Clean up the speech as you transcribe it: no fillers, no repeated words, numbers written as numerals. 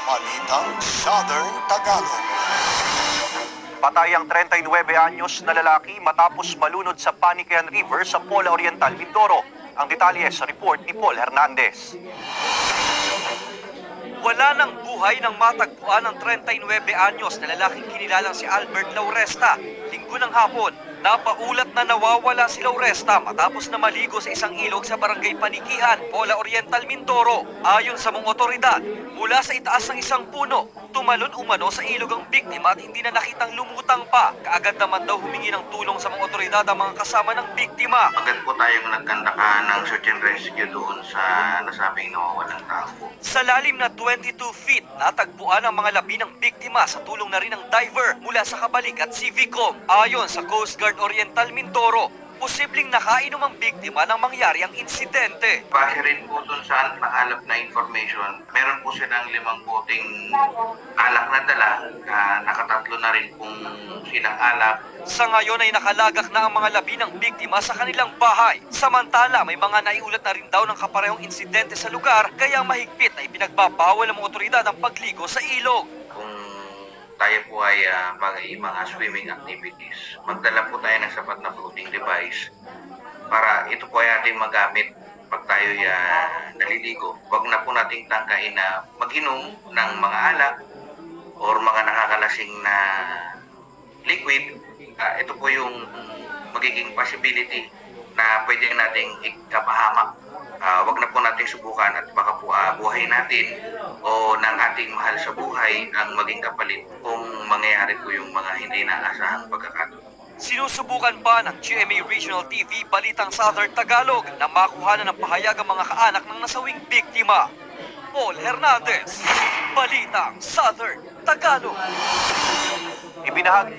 Balitang Southern Tagalog. Patay ang 39 anyos na lalaki matapos malunod sa Panicayan River sa Pola Oriental, Mindoro. Ang detalye sa report ni Paul Hernandez. Wala ng buhay nang matagpuan ng 39 anyos na lalaking kinilalang si Albert Lauresta. Linggo ng hapon, napaulat na nawawala si Lauresta matapos na maligo sa isang ilog sa barangay Panikihan, Pola Oriental, Mindoro. Ayon sa mga otoridad, mula sa itaas ng isang puno, tumalon umano sa ilog ang biktima at hindi na nakitang lumutang pa. Kaagad naman daw humingi ng tulong sa mga otoridad ang mga kasama ng biktima. Agad po tayong nagkandaka ng search and rescue doon sa nasabing nawawalang tao po. Sa lalim na 22 feet, natagpuan ang mga labi ng biktima sa tulong na rin ng diver mula sa Kabalik at Civicom. Ayon sa Coast Guard Oriental, Mindoro, posibleng nakainom ang biktima nang mangyari ang insidente. Base rin po dun sa nakalap na information, meron po silang 5 boteng alak na dala. Nakatatlo na rin kung silang alak. Sa ngayon ay nakalagak na ang mga labi ng biktima sa kanilang bahay. Samantala, may mga naiulat na rin daw ng kaparehong insidente sa lugar, kaya mahigpit na ipinagbabawal ng mga otoridad ang pagligo sa ilog. Kung tayo po ay mga swimming activities, magdala po tayo ng sapat na floating device para ito po ay ating magamit pag tayo naliligo. Huwag na po nating tangkain na mag-inom ng mga alak or mga nakakalasing na liquid. Ito po yung magiging possibility na pwede nating ikapahamak. Wag na po nating subukan at baka po buhay natin o ng ating mahal sa buhay ang maging kapalit kung mangyayari po yung mga hindi naasahang pagkakataon. Sinusubukan pa ng GMA Regional TV Balitang Southern Tagalog na makuha na ng pahayag ang mga kaanak ng nasawing biktima. Paul Hernandez, Balitang Southern Tagalog. Ibinahagi